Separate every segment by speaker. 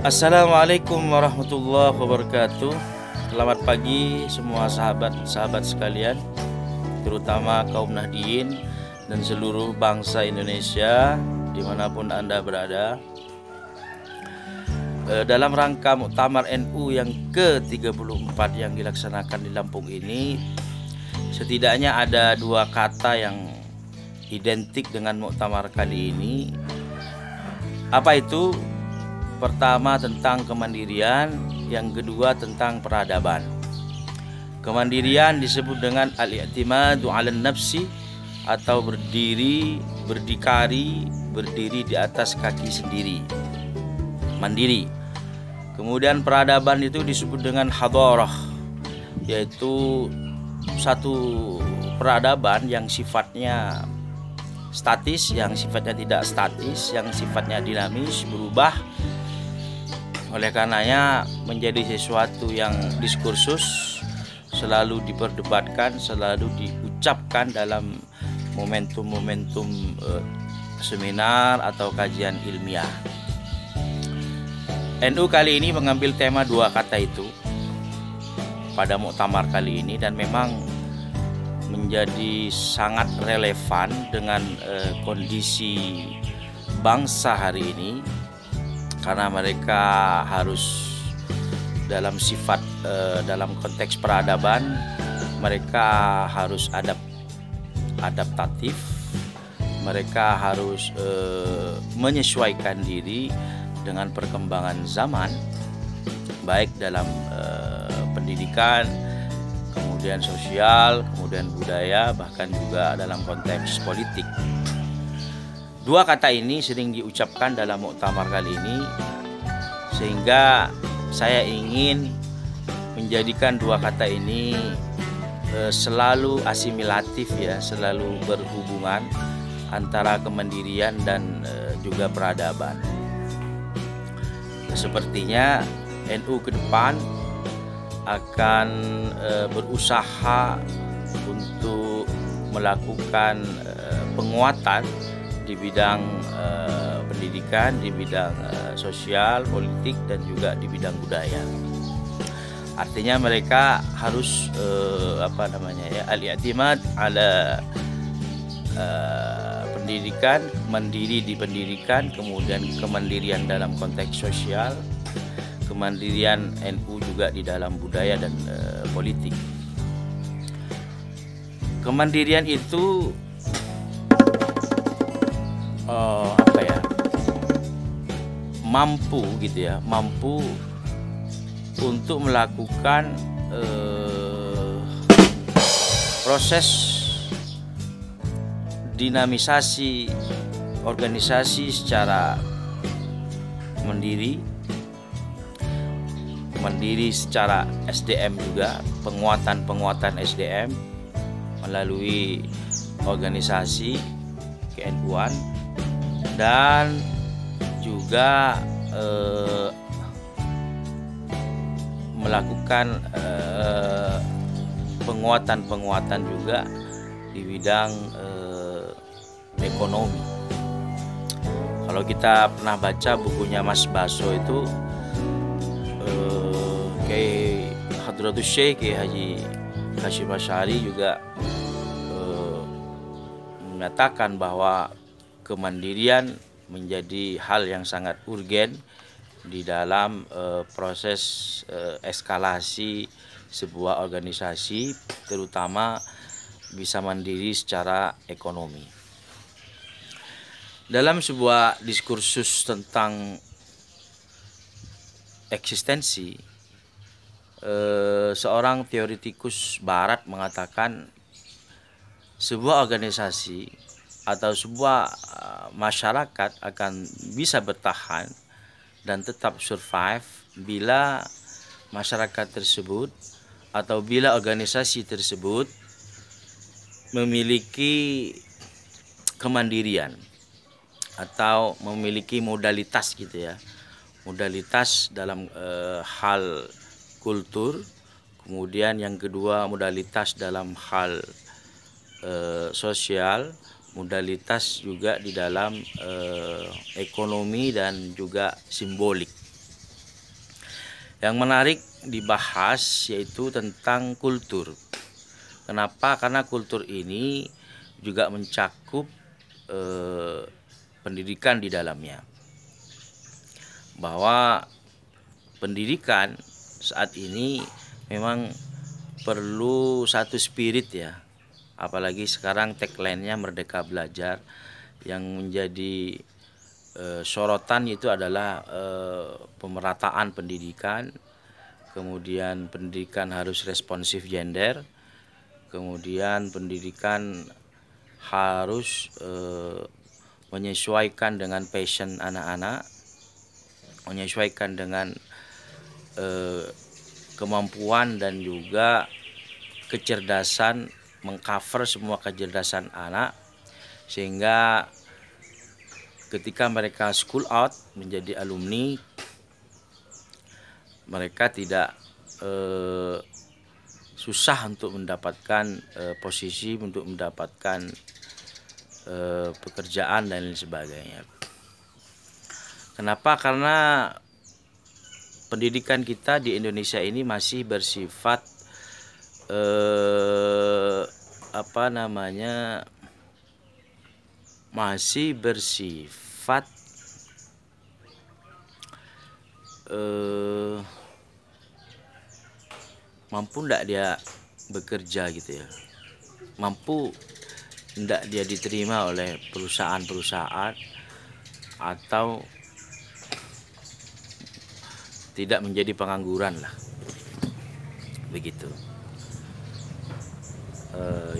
Speaker 1: Assalamualaikum warahmatullahi wabarakatuh. Selamat pagi semua sahabat-sahabat sekalian, terutama kaum Nahdien dan seluruh bangsa Indonesia dimanapun Anda berada. Dalam rangka Muktamar NU yang ke-34 yang dilaksanakan di Lampung ini, setidaknya ada dua kata yang identik dengan muktamar kali ini. Apa itu? Pertama tentang kemandirian, yang kedua tentang peradaban. Kemandirian disebut dengan al-i'timadu 'alan nafsi, atau berdiri di atas kaki sendiri, mandiri. Kemudian peradaban itu disebut dengan hadarah, yaitu satu peradaban yang sifatnya statis, yang sifatnya tidak statis, yang sifatnya dinamis, berubah. Oleh karenanya menjadi sesuatu yang diskursus, selalu diperdebatkan, selalu diucapkan dalam momentum-momentum seminar atau kajian ilmiah. NU kali ini mengambil tema dua kata itu pada muktamar kali ini, dan memang menjadi sangat relevan dengan kondisi bangsa hari ini, karena mereka harus dalam sifat dalam konteks peradaban, mereka harus adaptatif, mereka harus menyesuaikan diri dengan perkembangan zaman, baik dalam pendidikan, kemudian sosial, kemudian budaya, bahkan juga dalam konteks politik. Dua kata ini sering diucapkan dalam muktamar kali ini, sehingga saya ingin menjadikan dua kata ini selalu asimilatif, ya, selalu berhubungan antara kemandirian dan juga peradaban. Sepertinya NU ke depan akan berusaha untuk melakukan penguatan di bidang pendidikan, di bidang sosial, politik, dan juga di bidang budaya. Artinya mereka harus al-i'timad ala pendidikan, mandiri di pendidikan, kemudian kemandirian dalam konteks sosial, kemandirian NU juga di dalam budaya dan politik. Kemandirian itu mampu untuk melakukan proses dinamisasi organisasi secara mandiri secara SDM juga, penguatan SDM melalui organisasi ke-NU-an, dan juga melakukan penguatan juga di bidang ekonomi. Kalau kita pernah baca bukunya Mas Baso itu, Kiai Hadratus Syekh Kiai Haji Hasyim Asy'ari juga mengatakan bahwa kemandirian menjadi hal yang sangat urgen di dalam proses eskalasi sebuah organisasi, terutama bisa mandiri secara ekonomi. Dalam sebuah diskursus tentang eksistensi, seorang teoretikus barat mengatakan sebuah organisasi atau sebuah masyarakat akan bisa bertahan dan tetap survive bila masyarakat tersebut atau bila organisasi tersebut memiliki kemandirian atau memiliki modalitas modalitas dalam hal kultur, kemudian yang kedua modalitas dalam hal sosial, modalitas juga di dalam ekonomi dan juga simbolik. Yang menarik dibahas yaitu tentang kultur. Kenapa? Karena kultur ini juga mencakup pendidikan di dalamnya. Bahwa pendidikan saat ini memang perlu satu spirit ya. Apalagi sekarang tagline-nya Merdeka Belajar, yang menjadi sorotan itu adalah pemerataan pendidikan, kemudian pendidikan harus responsif gender, kemudian pendidikan harus menyesuaikan dengan passion anak-anak, menyesuaikan dengan kemampuan dan juga kecerdasan, mengcover semua kecerdasan anak, sehingga ketika mereka school out menjadi alumni, mereka tidak susah untuk mendapatkan posisi, untuk mendapatkan pekerjaan dan lain sebagainya. Kenapa? Karena pendidikan kita di Indonesia ini masih bersifat masih bersifat mampu enggak dia bekerja gitu ya, mampu enggak dia diterima oleh perusahaan-perusahaan, atau tidak menjadi pengangguran lah, begitu.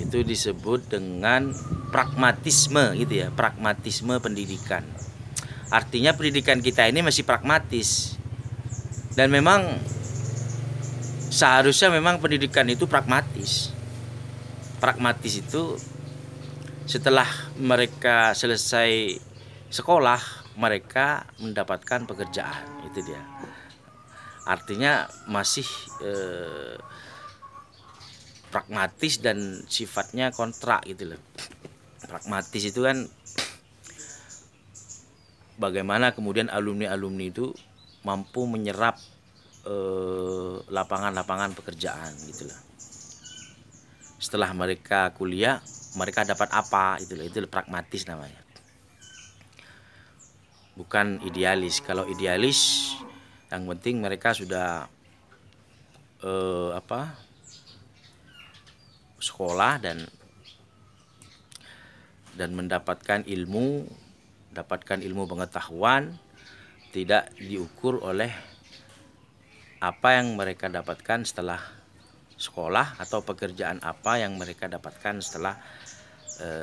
Speaker 1: Itu disebut dengan pragmatisme gitu ya, pragmatisme pendidikan. Artinya pendidikan kita ini masih pragmatis, dan memang seharusnya memang pendidikan itu pragmatis. Pragmatis itu setelah mereka selesai sekolah, mereka mendapatkan pekerjaan, itu dia. Artinya masih pragmatis dan sifatnya kontrak gitu loh. Pragmatis itu kan bagaimana kemudian alumni-alumni itu mampu menyerap lapangan-lapangan pekerjaan gitu loh. Setelah mereka kuliah, mereka dapat apa itu loh, itu pragmatis namanya. Bukan idealis. Kalau idealis, yang penting mereka sudah sekolah dan mendapatkan ilmu pengetahuan, tidak diukur oleh apa yang mereka dapatkan setelah sekolah atau pekerjaan apa yang mereka dapatkan setelah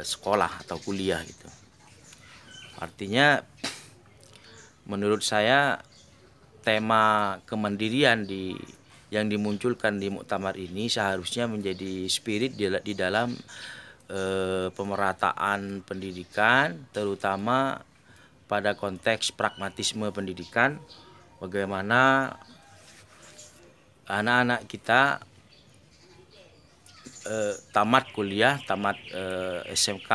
Speaker 1: sekolah atau kuliah gitu. Artinya menurut saya tema kemandirian yang dimunculkan di muktamar ini seharusnya menjadi spirit di dalam pemerataan pendidikan, terutama pada konteks pragmatisme pendidikan. Bagaimana anak-anak kita tamat kuliah, tamat SMK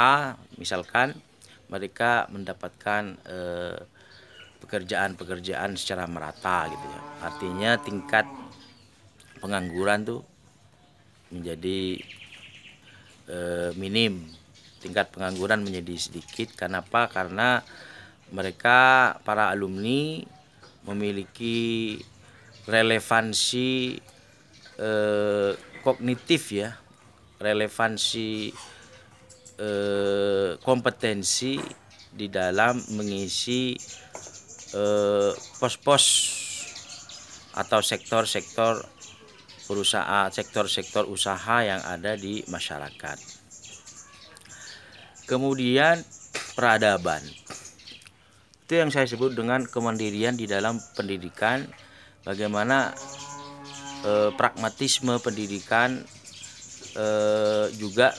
Speaker 1: misalkan, mereka mendapatkan pekerjaan secara merata gitu ya. Artinya tingkat pengangguran tuh menjadi minim, tingkat pengangguran menjadi sedikit. Kenapa? Karena mereka para alumni memiliki relevansi kognitif ya, relevansi kompetensi di dalam mengisi pos-pos atau sektor-sektor perusahaan, sektor-sektor usaha yang ada di masyarakat. Kemudian peradaban, itu yang saya sebut dengan kemandirian di dalam pendidikan. Bagaimana pragmatisme pendidikan juga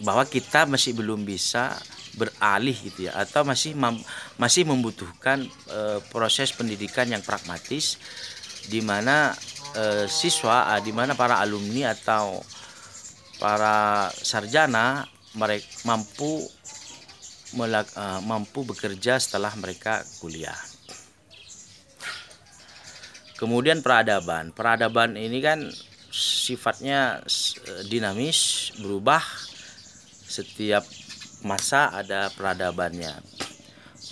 Speaker 1: bahwa kita masih belum bisa beralih gitu ya, atau masih membutuhkan proses pendidikan yang pragmatis, di mana siswa, di mana para alumni atau para sarjana mereka mampu bekerja setelah mereka kuliah. Kemudian peradaban. Peradaban ini kan sifatnya dinamis, berubah. Setiap masa ada peradabannya.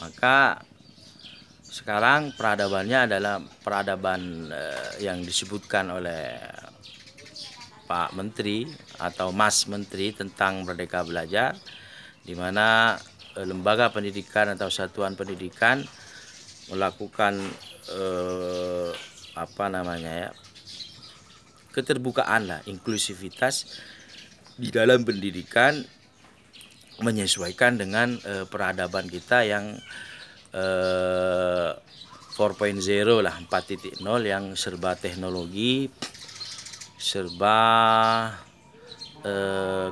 Speaker 1: Maka sekarang peradabannya adalah peradaban yang disebutkan oleh Pak Menteri atau Mas Menteri tentang Merdeka Belajar, di mana lembaga pendidikan atau satuan pendidikan melakukan keterbukaan lah, inklusivitas di dalam pendidikan, menyesuaikan dengan peradaban kita yang 4.0 lah, 4.0 yang serba teknologi, serba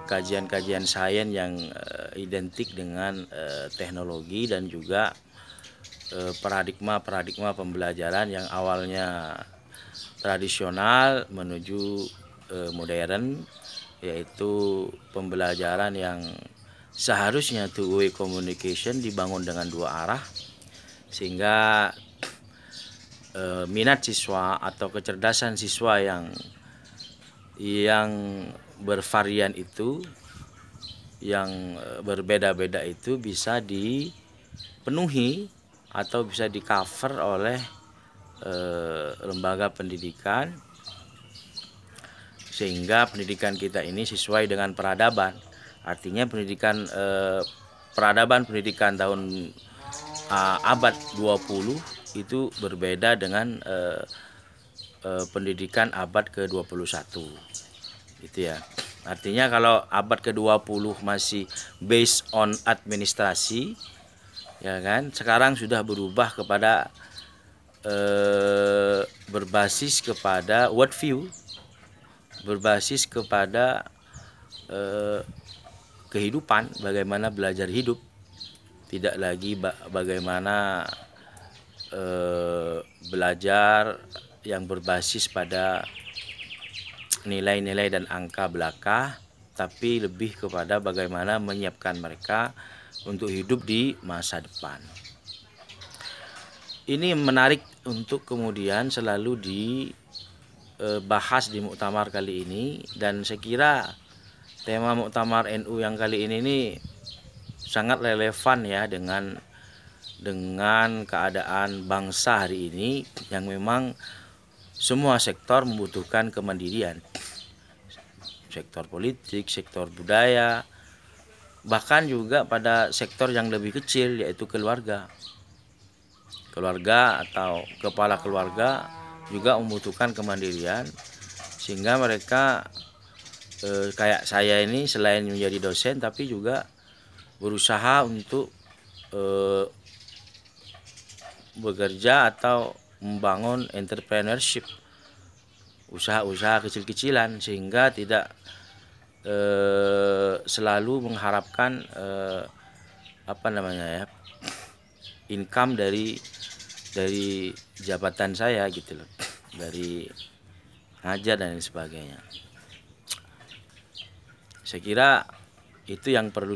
Speaker 1: kajian-kajian sains yang identik dengan teknologi, dan juga paradigma pembelajaran yang awalnya tradisional menuju modern, yaitu pembelajaran yang seharusnya two-way communication dibangun dengan dua arah, sehingga minat siswa atau kecerdasan siswa yang bervarian itu, yang berbeda-beda itu bisa dipenuhi atau bisa di cover oleh lembaga pendidikan, sehingga pendidikan kita ini sesuai dengan peradaban. Artinya peradaban pendidikan tahun abad 20 itu berbeda dengan pendidikan abad ke-21 gitu ya. Artinya kalau abad ke-20 masih based on administrasi, ya kan, sekarang sudah berubah kepada berbasis kepada worldview, berbasis kepada kehidupan, bagaimana belajar hidup, tidak lagi bagaimana belajar yang berbasis pada nilai-nilai dan angka belaka, tapi lebih kepada bagaimana menyiapkan mereka untuk hidup di masa depan. Ini menarik untuk kemudian selalu dibahas di muktamar kali ini, dan saya kira tema muktamar NU yang kali ini sangat relevan ya dengan keadaan bangsa hari ini, yang memang semua sektor membutuhkan kemandirian. Sektor politik, sektor budaya, bahkan juga pada sektor yang lebih kecil, yaitu keluarga. Keluarga atau kepala keluarga juga membutuhkan kemandirian, sehingga mereka kayak saya ini selain menjadi dosen tapi juga berusaha untuk bekerja atau membangun entrepreneurship, usaha-usaha kecil-kecilan, sehingga tidak selalu mengharapkan income dari jabatan saya gitu loh, dari ngajar dan sebagainya. Saya kira itu yang perlu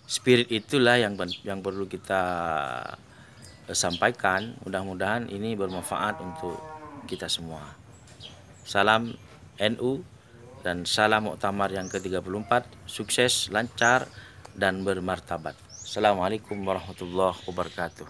Speaker 1: spirit itulah yang perlu kita sampaikan. Mudah-mudahan ini bermanfaat untuk kita semua. Salam NU dan salam muktamar yang ke-34, sukses, lancar, dan bermartabat. Assalamualaikum warahmatullahi wabarakatuh.